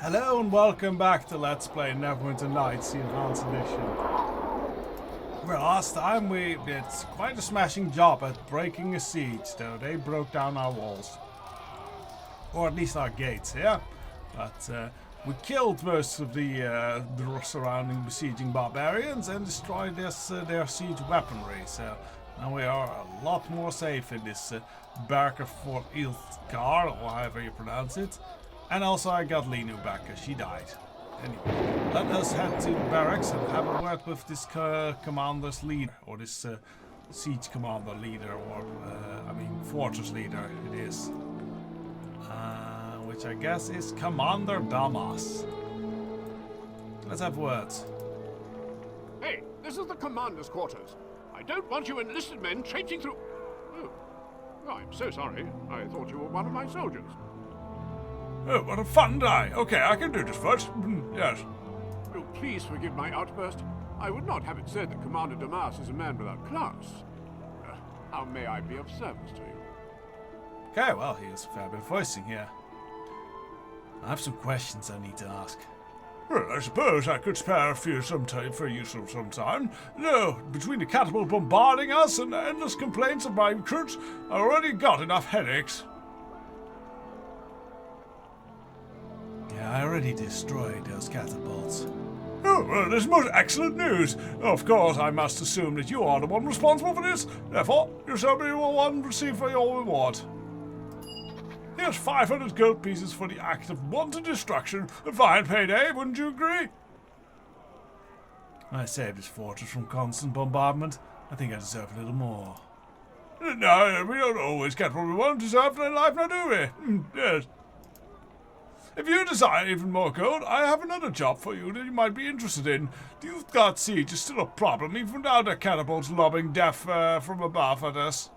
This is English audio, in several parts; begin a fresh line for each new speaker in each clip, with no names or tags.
Hello and welcome back to Let's Play Neverwinter Nights EE Enhanced Edition. Well, last time we did quite a smashing job at breaking a siege, though they broke down our walls. Or at least our gates here. But we killed most of the surrounding besieging barbarians and destroyed their siege weaponry. So now we are a lot more safe in this barrack for Ilkard, or however you pronounce it. And also I got Linu back, because she died. Anyway, let us head to the barracks and have a word with this commander's leader, or this siege commander leader, or I mean fortress leader it is. Which I guess is Commander Damas. Let's have words.
Hey, this is the commander's quarters. I don't want you enlisted men traipsing through... Oh, I'm so sorry. I thought you were one of my soldiers.
Oh, what a fun day. Okay, I can do this first. Yes.
Oh, please forgive my outburst. I would not have it said that Commander Damas is a man without class. How may I be of service to you?
Okay, well, here's a fair bit of voicing here. I have some questions I need to ask. Well, I suppose I could spare a few sometime for you sometime. No, between the catapult bombarding us and the endless complaints of my recruits, I already got enough headaches. Yeah, I already destroyed those catapults. Oh, well, this is most excellent news. Of course, I must assume that you are the one responsible for this. Therefore, you shall be the one receive for your reward. Here's 500 gold pieces for the act of wanton destruction. A fine payday, wouldn't you agree? I saved this fortress from constant bombardment. I think I deserve a little more. No, we don't always get what we want to deserve in life, now do we? Yes. If you desire even more gold, I have another job for you that you might be interested in. The Uthgard siege is still a problem, even without the catapults lobbing death from above at us.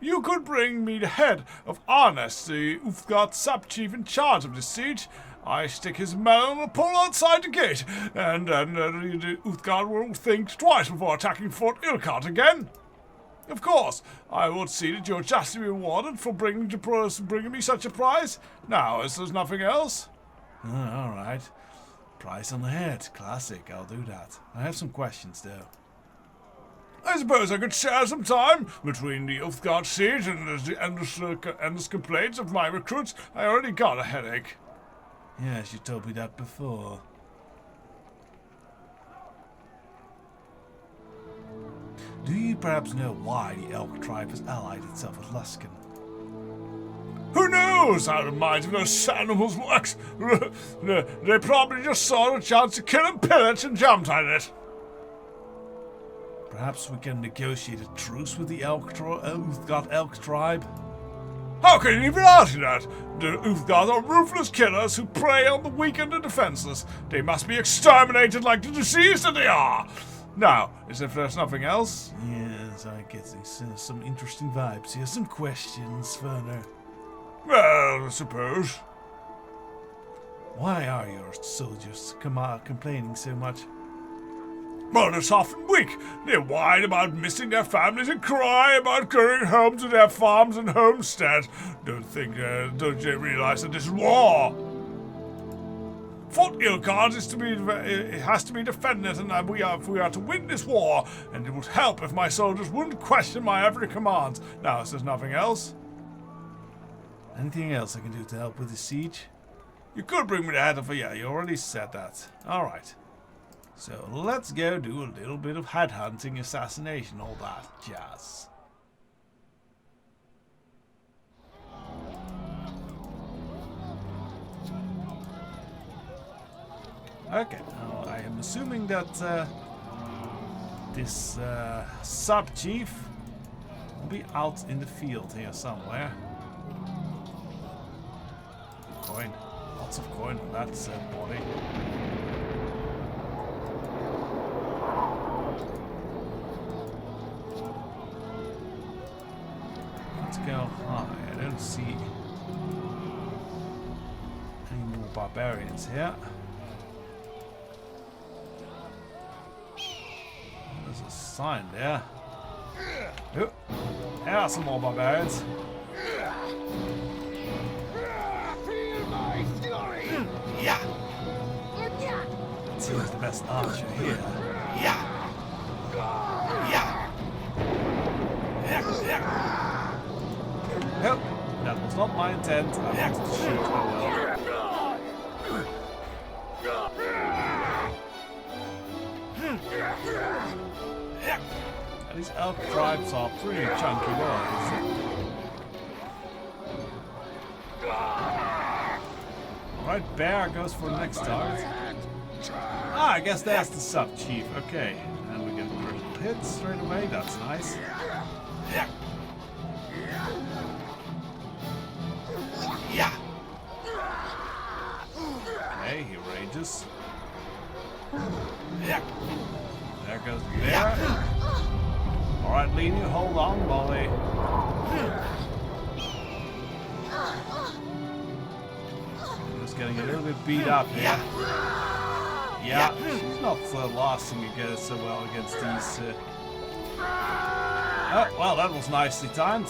You could bring me the head of Arnes, the Uthgard sub-chief in charge of this siege. I stick his melon on a pole outside the gate, and then the Uthgard will think twice before attacking Fort Ilkard again. Of course, I would see that you're justly rewarded for bringing me such a prize. Now, as there's nothing else. All right. Price on the head. Classic. I'll do that. I have some questions, though. I suppose I could share some time between the Uthgard siege and the endless complaints of my recruits. I already got a headache. Yes, you told me that before. Do you perhaps know why the Elk tribe has allied itself with Luskan? Who knows how the minds of those animals works? They probably just saw a chance to kill and pillage and jumped at it. Perhaps we can negotiate a truce with the Uthgard Elk tribe? How can you even ask that? The Uthgard are ruthless killers who prey on the weak and the defenseless. They must be exterminated like the disease that they are. Now, as if there's nothing else? Yes, I get some interesting vibes here. Some questions, Werner. Well, I suppose. Why are your soldiers complaining so much? Well, they're soft and weak. They whine about missing their families and cry about going home to their farms and homesteads. Don't they realize that this is war? Fort Ilkard has to be defended, and if we are to win this war, and it would help if my soldiers wouldn't question my every command. Now, if there's nothing else. Anything else I can do to help with the siege? You could bring me the head of you already said that. Alright. So let's go do a little bit of headhunting, assassination, all that jazz. Okay, now I am assuming that this sub-chief will be out in the field here somewhere. Coin. Lots of coin on that body. Let's go high. I don't see any more barbarians here. There's a sign there. Oh, there are some more barbarians. the best archer here. Nope, that was not my intent. I wanted to shoot. Oh well. And these elk tribes are pretty chunky boys. Alright, bear goes for the next target. Ah, I guess that's the sub-chief. Okay, and we get a critical hit straight away. That's nice. Okay, he rages. There goes the bear. Alright, Lena, hold on, Molly. Just getting a little bit beat up here. Yeah, she's not lasting against so well against these. Oh, well, that was nicely timed.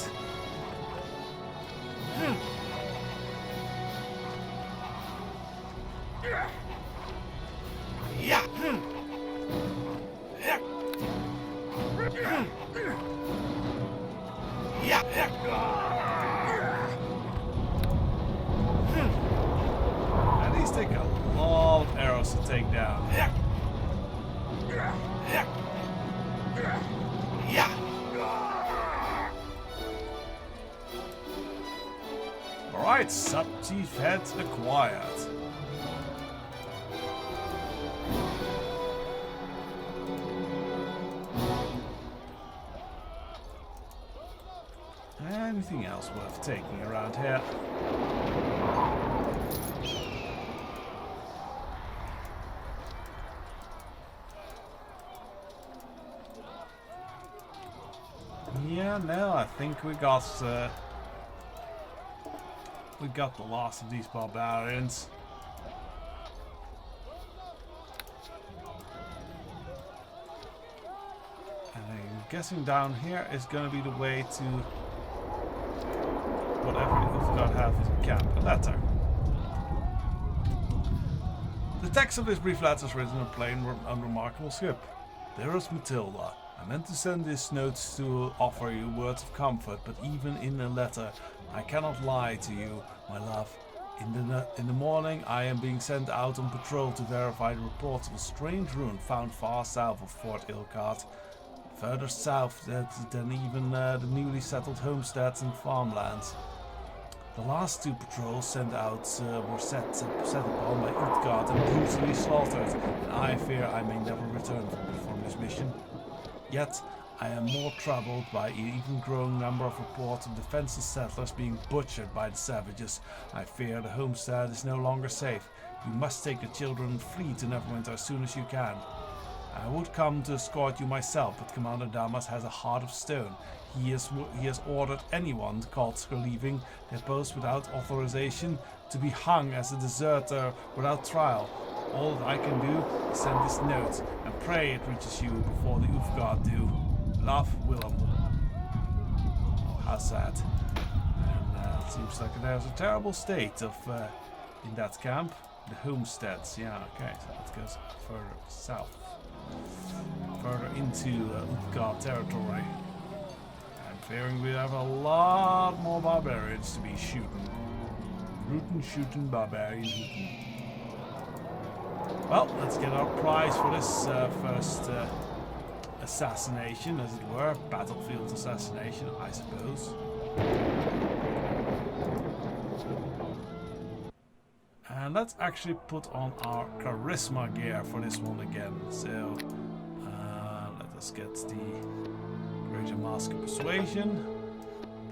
And these take a lot of arrows to take down. Alright, sub-chief head acquired. Anything else worth taking around here? Yeah, no, I think we got the last of these barbarians. And I'm guessing down here is going to be the way to whatever Uthgard have as a camp. A letter. The text of this brief letter is written in plain and unremarkable script. Dearest Matilda, I meant to send this note to offer you words of comfort, but even in a letter, I cannot lie to you, my love. In the morning, I am being sent out on patrol to verify the reports of a strange ruin found far south of Fort Ilkard. Further south than even the newly settled homesteads and farmlands. The last two patrols sent out were set upon by Uthgard and brutally slaughtered, and I fear I may never return from this mission. Yet, I am more troubled by an even growing number of reports of defenseless settlers being butchered by the savages. I fear the homestead is no longer safe. You must take the children and flee to Neverwinter as soon as you can. I would come to escort you myself, but Commander Damas has a heart of stone. He has ordered anyone caught leaving their post without authorization to be hung as a deserter without trial. All that I can do is send this note and pray it reaches you before the Uthgard do. Love, Willem. Oh, how sad. And it seems like there's a terrible state of in that camp. The homesteads, yeah, okay, so that goes further south. Further into Uthgard territory. I'm fearing we have a lot more barbarians to be shooting. Rootin' shooting barbarian shooting. Well, let's get our prize for this first assassination, as it were. Battlefield assassination, I suppose. And let's actually put on our charisma gear for this one again. So, let us get the Greater Mask of Persuasion,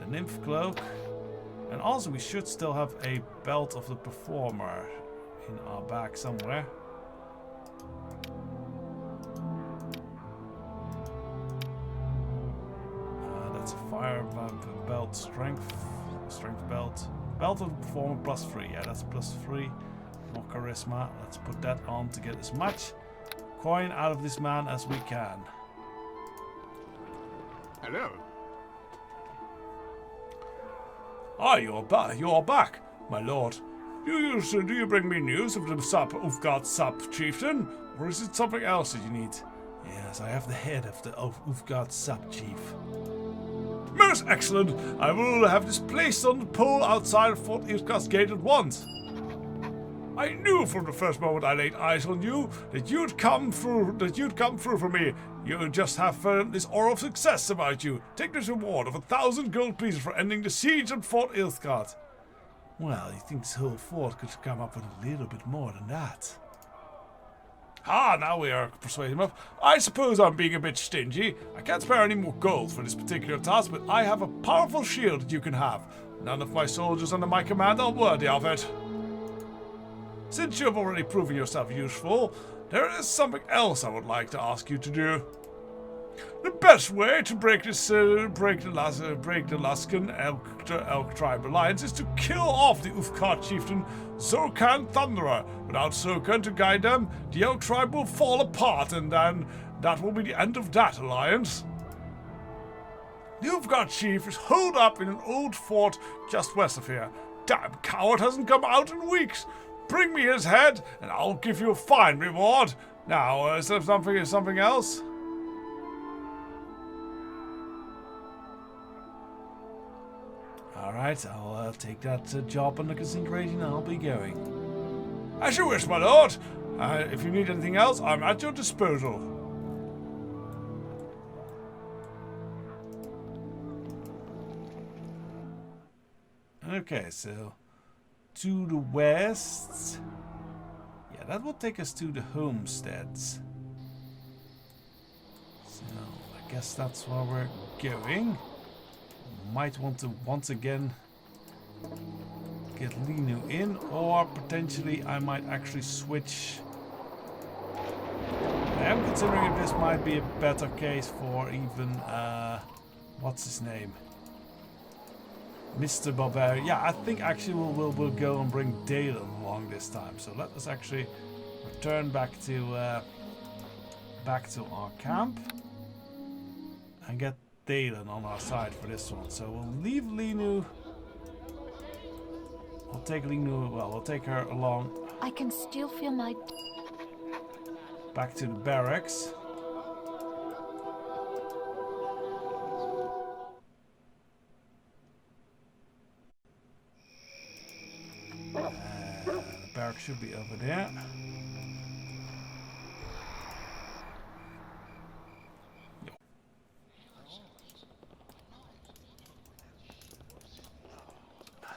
the Nymph Cloak, and also we should still have a Belt of the Performer in our bag somewhere. That's a fire belt, strength belt. Belt of the Performer +3, yeah, that's +3. More charisma. Let's put that on to get as much coin out of this man as we can.
Hello.
Ah, you're back, my lord. Do you bring me news of the Uthgard sub-chieftain? Or is it something else that you need? Yes, I have the head of the Uthgard sub-chief. Most excellent! I will have this placed on the pole outside of Fort Ilkard's gate at once. I knew from the first moment I laid eyes on you that you'd come through for me. You just have this aura of success about you. Take this reward of 1,000 gold pieces for ending the siege at Fort Ilkard. Well, you think this whole fort could come up with a little bit more than that. Ah, now we are persuading him up. I suppose I'm being a bit stingy. I can't spare any more gold for this particular task, but I have a powerful shield that you can have. None of my soldiers under my command are worthy of it. Since you have already proven yourself useful, there is something else I would like to ask you to do. The best way to break the Laskan Elk tribe alliance is to kill off the Uthgard chieftain Zorkan Thunderer. Without Zorkan to guide them, the Elk tribe will fall apart, and then that will be the end of that alliance. The Uthgard chief is holed up in an old fort just west of here. Damn coward hasn't come out in weeks. Bring me his head, and I'll give you a fine reward. Now, is there something else? Alright, I'll take that job under consideration and I'll be going. As you wish, my lord. If you need anything else, I'm at your disposal. Okay, so to the west. Yeah, that will take us to the homesteads. So I guess that's where we're going. Might want to once again get Linu in, or potentially I might actually switch. I am considering if this might be a better case for even what's his name? Mr. Barbarian. Yeah, I think actually we'll go and bring Dalen along this time. So let us actually return back to our camp and get Dalen on our side for this one. So we'll leave Linu. We'll take Linu. Well, we'll take her along.
I can still feel my
back to the barracks. The barracks should be over there.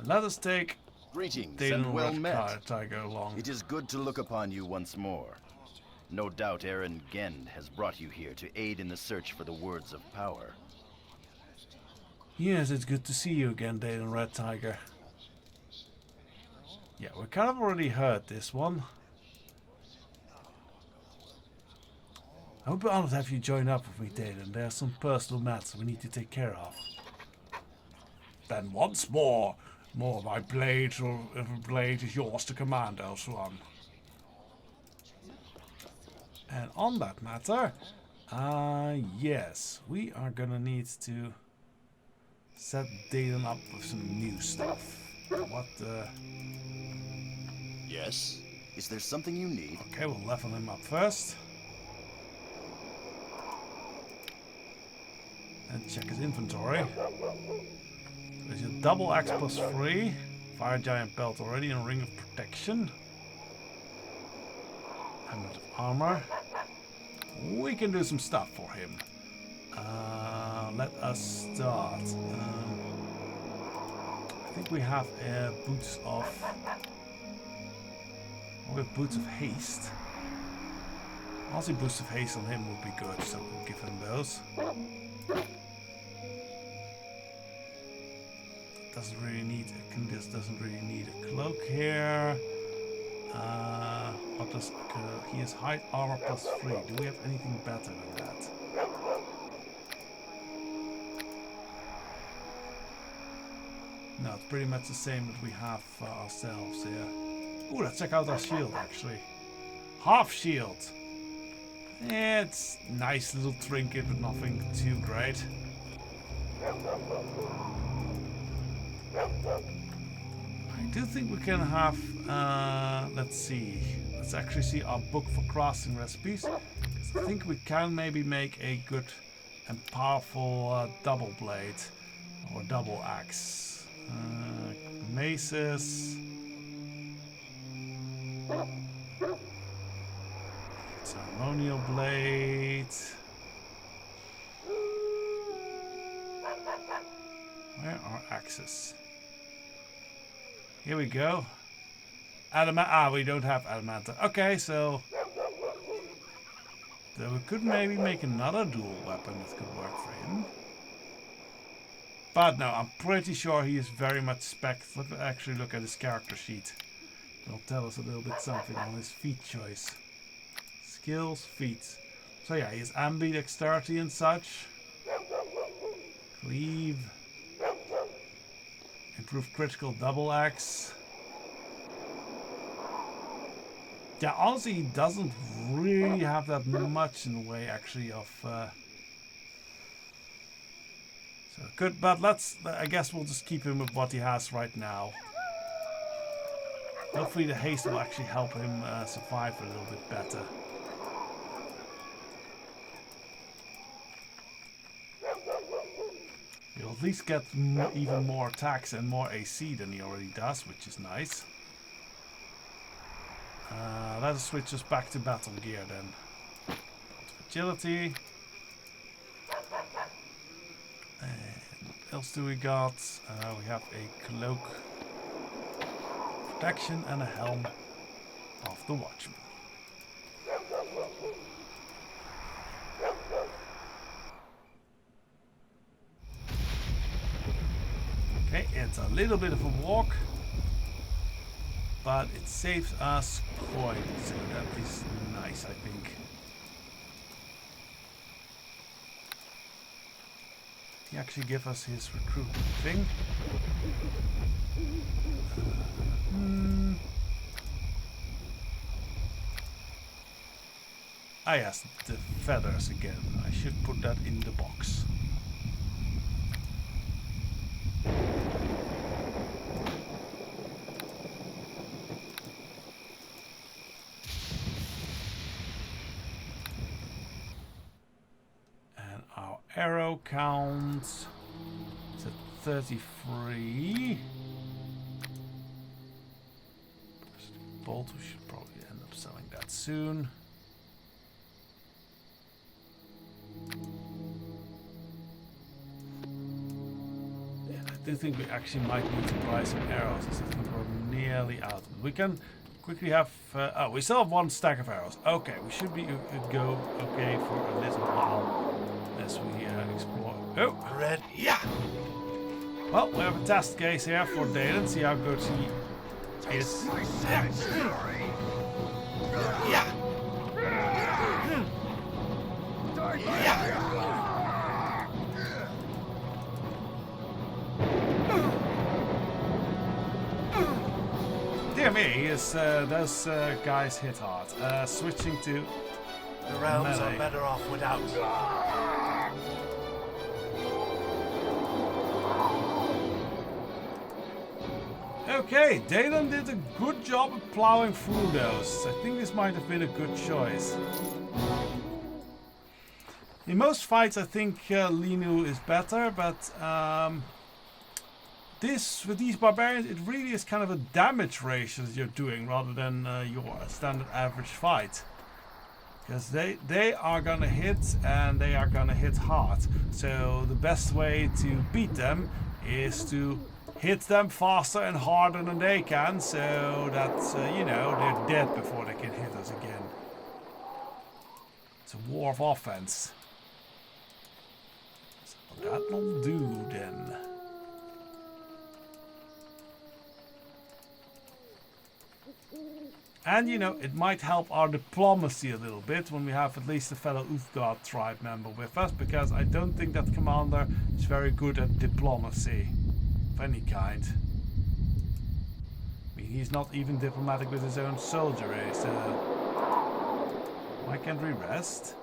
Let us take
Greetings
Dalen
and well
Red
met.
Tiger along.
It is good to look upon you once more. No doubt Aaron Gend has brought you here to aid in the search for the words of power.
Yes, it's good to see you again, Dalen Red Tiger. Yeah, we kind of already heard this one. I would be honored to have you join up with me, Dalen. There are some personal matters we need to take care of. Then once more my blade is yours to command, Elsuan. And on that matter, yes, we are gonna need to set Dalen up with some new stuff. What
Yes? Is there something you need?
Okay, we'll level him up first. And check his inventory. There's a double axe +3, fire giant belt already, and a ring of protection. Helmet of armor. We can do some stuff for him. Let us start. I think we have boots of. We have boots of haste. Also, boots of haste on him would be good, so we'll give him those. Doesn't really need this doesn't really need a cloak here. What does he has height armor +3. Do we have anything better than that? No, it's pretty much the same that we have for ourselves here. Ooh, let's check out our shield actually. Half shield. Yeah, it's nice little trinket, but nothing too great. I do think we can have, let's see. Let's actually see our book for crafting recipes. 'Cause I think we can maybe make a good and powerful double blade or double axe. Maces. Ceremonial blade. Where are axes? Here we go. Adamant. We don't have adamant. Okay, so we could maybe make another dual weapon that could work for him. But no, I'm pretty sure he is very much spec. Let's actually look at his character sheet. It'll tell us a little bit something on his feat choice. Skills, feats. So yeah, he has ambidexterity and such. Cleave. Improved critical double axe. Yeah, honestly, he doesn't really have that much in the way, actually, of... So good, but I guess we'll just keep him with what he has right now. Hopefully the haste will actually help him survive a little bit better. He'll at least get even more attacks and more AC than he already does, which is nice. Let us switch us back to battle gear then. Agility. And what else do we got? We have a cloak, protection, and a helm of the watchman. Okay, it's a little bit of a walk, but it saves us coin, so that is nice, I think. He actually give us his recruitment thing. Ah yes, the feathers again. I should put that in the box. Arrow count is at 33. Bolt, we should probably end up selling that soon. Yeah, I do think we actually might need to buy some arrows. I think we're nearly out. We can quickly have... oh, we still have one stack of arrows. Okay, we should be go okay for a little while. As we explore. Oh, red. Yeah. Well, we have a test case here for Dalen. See how good he is. Yeah. Dear me, those guys hit hard. Switching to
the realms
melee.
are better off without.
Okay, Dalen did a good job of plowing through those. I think this might have been a good choice. In most fights, I think Linu is better, but with these barbarians, it really is kind of a damage ratio that you're doing rather than your standard average fight. Because they are gonna hit, and they are gonna hit hard. So the best way to beat them is to hit them faster and harder than they can, so that, you know, they're dead before they can hit us again. It's a war of offense. So that'll do then. And, you know, it might help our diplomacy a little bit when we have at least a fellow Uthgard tribe member with us, because I don't think that commander is very good at diplomacy. Any kind. I mean, he's not even diplomatic with his own soldiery, so why can't we rest?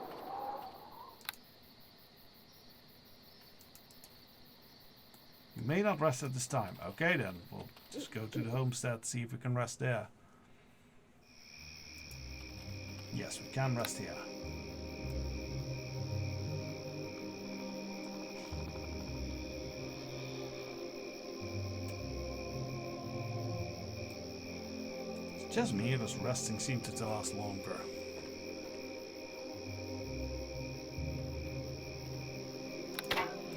We may not rest at this time. Okay then, we'll just go to the homestead, see if we can rest there. Yes, we can rest here. It's just me, this resting seemed to last longer.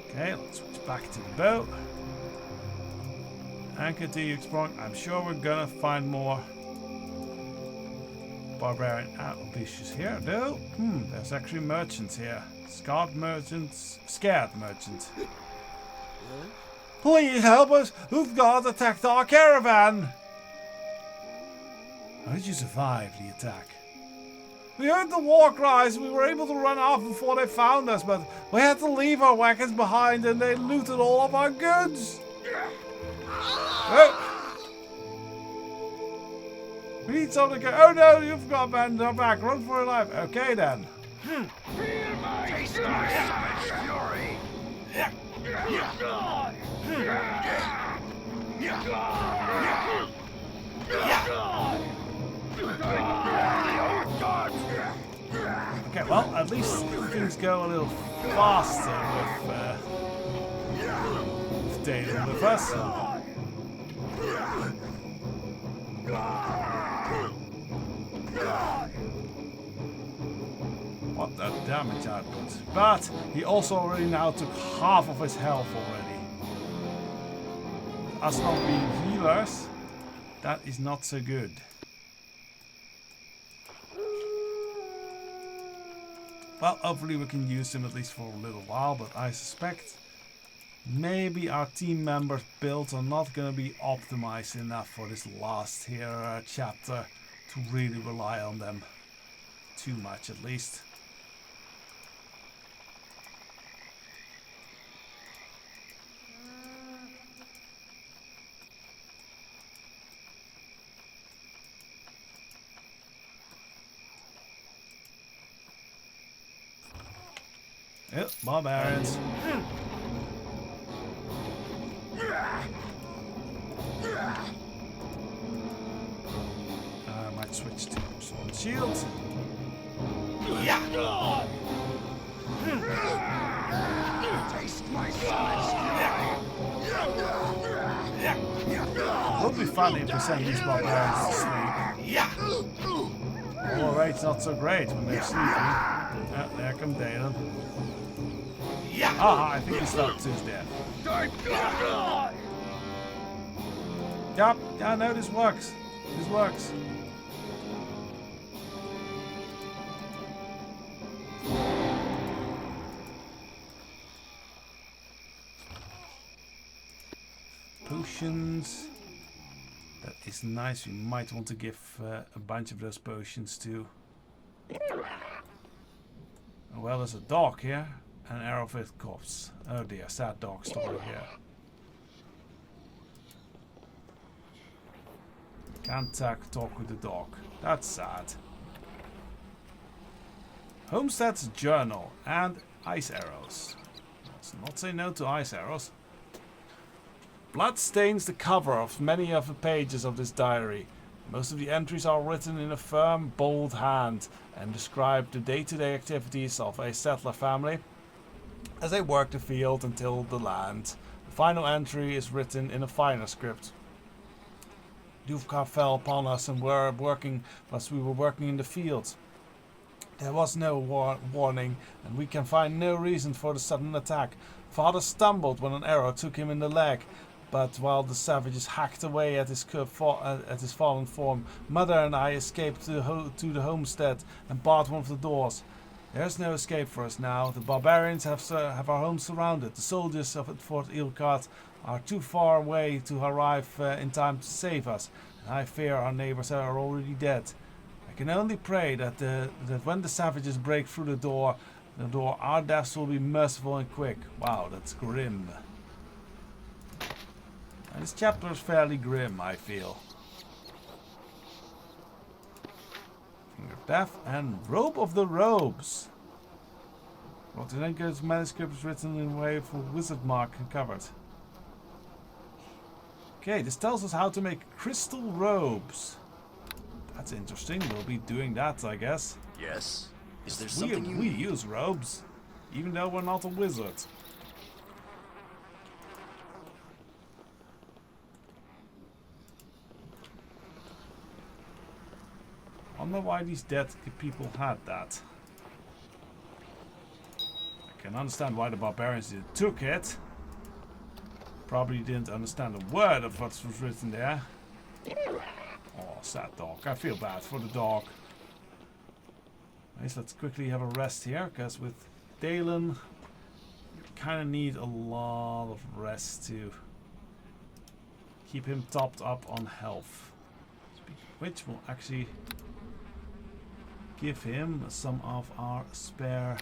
Okay, let's switch back to the boat. And continue exploring. I'm sure we're gonna find more barbarian ambushes here. No? There's actually merchants here. Scared merchants. Please help us! Uthgard attacked our caravan! How did you survive the attack? We heard the war cries and we were able to run off before they found us, but we had to leave our wagons behind and they looted all of our goods! Oh. We need something to go. Oh no, you've got men are back. Run for your life. Okay then.
Taste my savage fury!
Okay, well, at least things go a little faster with Dalen with us. What the damage output. But he also already now took half of his health already. Us not being healers, that is not so good. Well, hopefully we can use him at least for a little while, but I suspect maybe our team members' builds are not going to be optimized enough for this last here chapter to really rely on them too much at least. Yep, barbarians. I might switch to sword and shield. Yeah.
Taste my savage
Would be funny if we send these barbarians to sleep.
Yeah.
All rate's not so great when they're sleeping. There come Dalen.
Yeah.
Ah, I think he stopped his death. Yup, yeah, no, this works. This works. Potions. That is nice. We might want to give a bunch of those potions to. Oh, well, there's a dog here. An arrow with corpse. Oh dear, sad dog story here. Can't talk with the dog. That's sad. Homestead's journal and ice arrows. Let's not say no to ice arrows. Blood stains the cover of many of the pages of this diary. Most of the entries are written in a firm, bold hand and describe the day-to-day activities of a settler family as they work the field and till the land. The final entry is written in a finer script. Uthgard fell upon us and were working as we were working in the fields. There was no warning, and we can find no reason for the sudden attack. Father stumbled when an arrow took him in the leg, but while the savages hacked away at his fallen form, Mother and I escaped to the homestead and barred one of the doors. There's no escape for us now. The barbarians have our home surrounded. The soldiers of Fort Ilkard are too far away to arrive in time to save us. And I fear our neighbors are already dead. I can only pray that when the savages break through the door, our deaths will be merciful and quick. Wow, that's grim. And this chapter is fairly grim, I feel. Finger Death and Robe of the Robes. What then goes manuscript is written in a way for wizard mark and covered. Okay, this tells us how to make crystal robes. That's interesting. We'll be doing that, I guess.
Yes? Is there
We
something you need?
use robes, even though we're not a wizard. I wonder why these dead people had that. I can understand why the barbarians took it. Probably didn't understand a word of what was written there. Oh, sad dog. I feel bad for the dog. Nice, let's quickly have a rest here, because with Dalen, you kind of need a lot of rest to keep him topped up on health. Which will actually give him some of our spare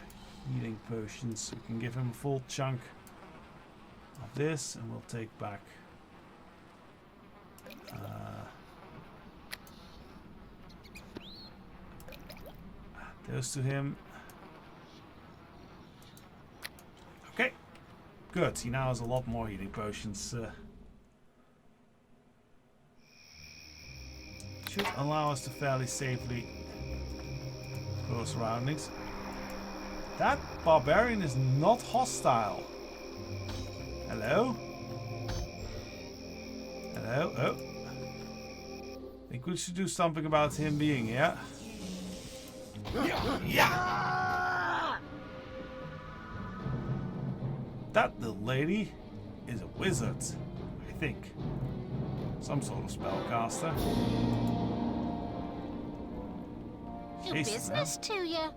healing potions. We can give him a full chunk of this, and we'll take back those to him. Okay, good. He now has a lot more healing potions. Should allow us to fairly safely explore surroundings. That barbarian is not hostile. Hello? Hello? Oh. Think we should do something about him being here. Yeah. That little lady is a wizard, I think. Some sort of spellcaster.
Your
Jesus,
business to you.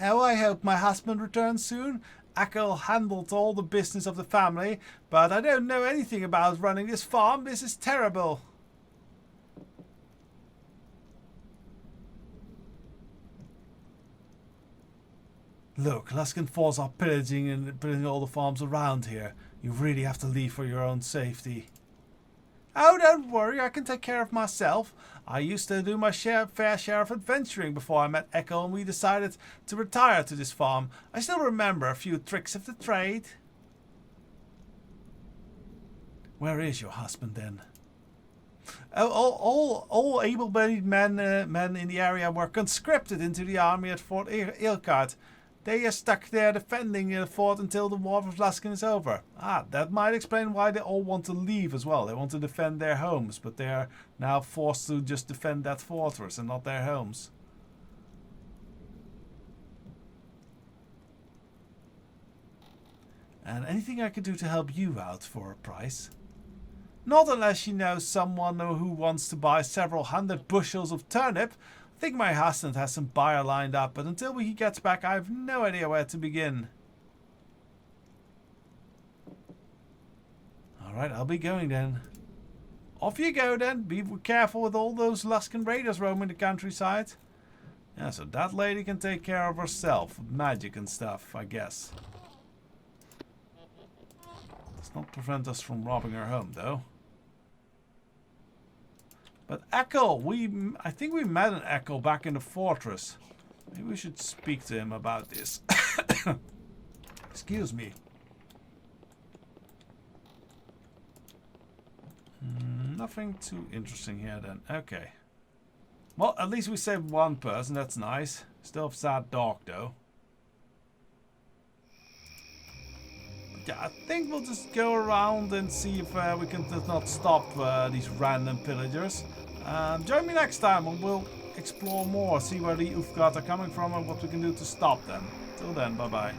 Oh, I hope my husband returns soon. Akel handled all the business of the family, but I don't know anything about running this farm. This is terrible. Look, Luskan Falls are pillaging and putting all the farms around here. You really have to leave for your own safety. Oh, don't worry, I can take care of myself. I used to do my fair share of adventuring before I met Echo and we decided to retire to this farm. I still remember a few tricks of the trade. Where is your husband then? Oh, all able-bodied men in the area were conscripted into the army at Fort Ilkard. They are stuck there defending the fort until the War of Luskan is over. Ah, that might explain why they all want to leave as well. They want to defend their homes, but they are now forced to just defend that fortress and not their homes. And anything I could do to help you out for a price? Not unless you know someone who wants to buy several hundred bushels of turnip. I think my husband has some buyer lined up, but until he gets back, I have no idea where to begin. Alright, I'll be going then. Off you go then. Be careful with all those Luskan raiders roaming the countryside. Yeah, so that lady can take care of herself. Magic and stuff, I guess. Does not prevent us from robbing her home, though. But Echo, I think we met an Echo back in the fortress. Maybe we should speak to him about this. Excuse me. Nothing too interesting here then. Okay. Well, at least we saved one person. That's nice. Still have sad dog though. Yeah, I think we'll just go around and see if we can just not stop these random pillagers. Join me next time and we'll explore more, see where the Uthgard are coming from and what we can do to stop them. Till then, bye bye.